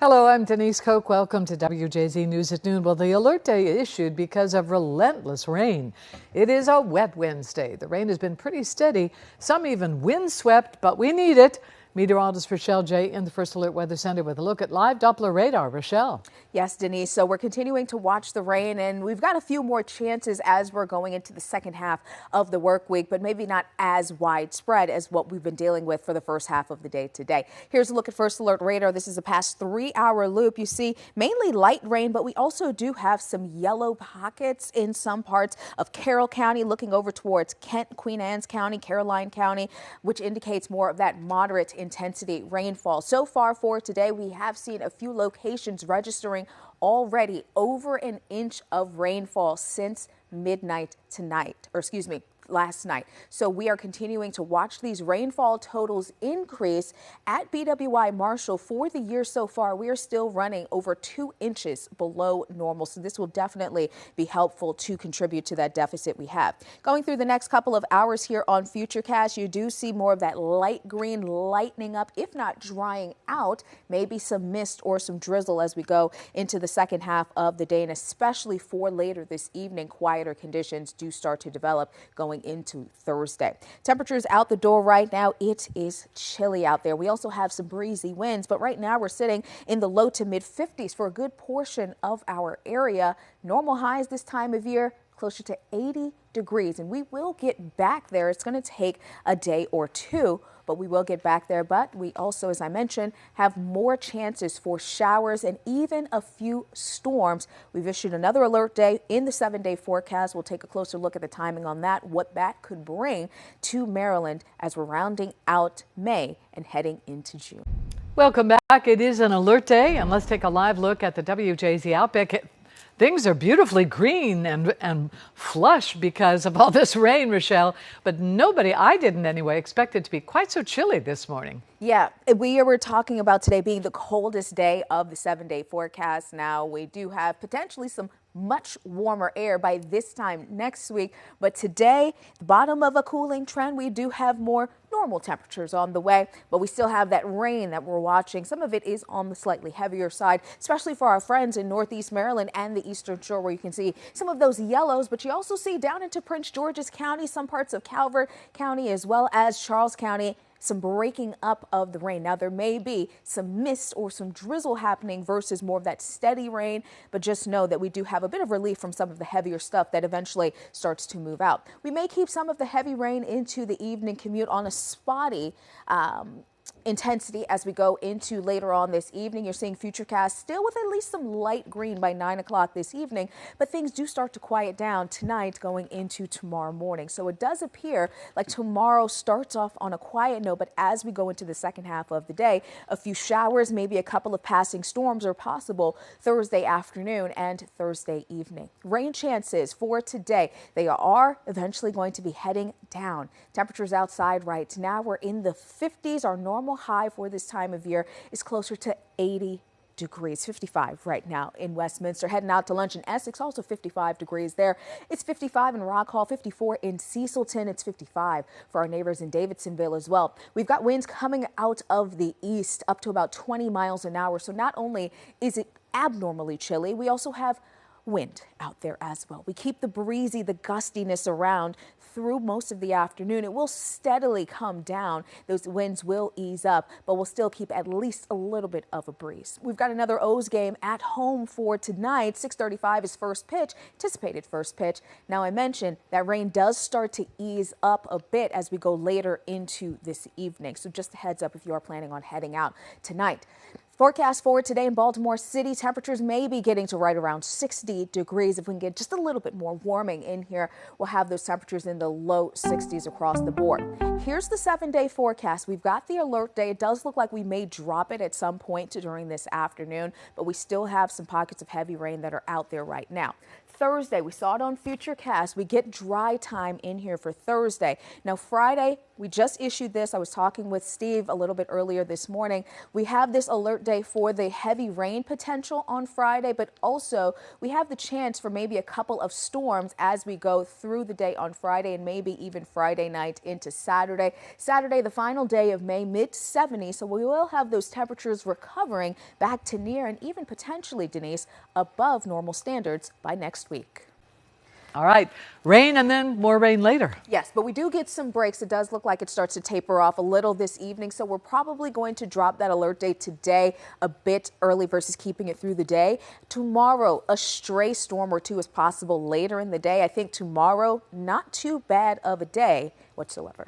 Hello, I'm Denise Koch. Welcome to WJZ News at Noon. Well, the alert day issued because of relentless rain. It is a wet Wednesday. The rain has been pretty steady, some even windswept, but we need it. Meteorologist Rochelle J. in the First Alert Weather Center with a look at live Doppler radar. Rochelle. Yes, Denise. So we're continuing to watch the rain, and we've got a few more chances as we're going into the second half of the work week, but maybe not as widespread as what we've been dealing with for the first half of the day today. Here's a look at First Alert radar. This is a past 3-hour loop. You see mainly light rain, but we also do have some yellow pockets in some parts of Carroll County, looking over towards Kent, Queen Anne's County, Caroline County, which indicates more of that moderate intensity rainfall. So far for today, we have seen a few locations registering already over an inch of rainfall since midnight tonight, or excuse me, last night. So we are continuing to watch these rainfall totals increase at BWI Marshall. For the year so far, we are still running over 2 inches below normal. So this will definitely be helpful to contribute to that deficit we have. Going through the next couple of hours here on Futurecast, you do see more of that light green lightening up, if not drying out, maybe some mist or some drizzle as we go into the second half of the day. And especially for later this evening, quieter conditions do start to develop going into Thursday. Temperatures out the door right now. It is chilly out there. We also have some breezy winds, but right now we're sitting in the low to mid 50s for a good portion of our area. Normal highs this time of year closer to 80 degrees, and we will get back there. It's going to take a day or two, but we will get back there. But we also, as I mentioned, have more chances for showers and even a few storms. We've issued another alert day in the 7-day forecast. We'll take a closer look at the timing on that, what that could bring to Maryland as we're rounding out May and heading into June. Welcome back. It is an alert day, and let's take a live look at the WJZ Outback. Things are beautifully green and flush because of all this rain, Rochelle, but I didn't anyway, expect it to be quite so chilly this morning. Yeah, we were talking about today being the coldest day of the 7-day forecast. Now, we do have potentially some much warmer air by this time next week. But today, the bottom of a cooling trend, we do have more normal temperatures on the way, but we still have that rain that we're watching. Some of it is on the slightly heavier side, especially for our friends in Northeast Maryland and the Eastern Shore, where you can see some of those yellows, but you also see down into Prince George's County, some parts of Calvert County, as well as Charles County, some breaking up of the rain. Now, there may be some mist or some drizzle happening versus more of that steady rain, but just know that we do have a bit of relief from some of the heavier stuff that eventually starts to move out. We may keep some of the heavy rain into the evening commute on a spotty intensity as we go into later on this evening. You're seeing Futurecast still with at least some light green by 9 o'clock this evening, but things do start to quiet down tonight going into tomorrow morning. So it does appear like tomorrow starts off on a quiet note, but as we go into the second half of the day, a few showers, maybe a couple of passing storms are possible Thursday afternoon and Thursday evening. Rain chances for today, they are eventually going to be heading down. Temperatures outside right now, we're in the 50s. Our normal high for this time of year is closer to 80 degrees, 55 right now in Westminster. Heading out to lunch in Essex, also 55 degrees there. It's 55 in Rock Hall, 54 in Cecilton. It's 55 for our neighbors in Davidsonville as well. We've got winds coming out of the east up to about 20 miles an hour. So not only is it abnormally chilly, we also have wind out there as well. We keep the breezy, the gustiness around through most of the afternoon. It will steadily come down. Those winds will ease up, but we'll still keep at least a little bit of a breeze. We've got another O's game at home for tonight. 6:35 is first pitch, anticipated first pitch. Now, I mentioned that rain does start to ease up a bit as we go later into this evening. So just a heads up if you are planning on heading out tonight. Forecast for today in Baltimore City, temperatures may be getting to right around 60 degrees. If we can get just a little bit more warming in here, we'll have those temperatures in the low 60s across the board. Here's the 7-day forecast. We've got the alert day. It does look like we may drop it at some point during this afternoon, but we still have some pockets of heavy rain that are out there right now. Thursday, we saw it on Futurecast. We get dry time in here for Thursday. Now, Friday, we just issued this. I was talking with Steve a little bit earlier this morning. We have this alert day for the heavy rain potential on Friday, but also we have the chance for maybe a couple of storms as we go through the day on Friday and maybe even Friday night into Saturday. Saturday, the final day of May, mid-70s, so we will have those temperatures recovering back to near and even potentially, Denise, above normal standards by next week. All right, rain and then more rain later. Yes, but we do get some breaks. It does look like it starts to taper off a little this evening, so we're probably going to drop that alert day today a bit early versus keeping it through the day. Tomorrow, a stray storm or two is possible later in the day. I think tomorrow, not too bad of a day whatsoever.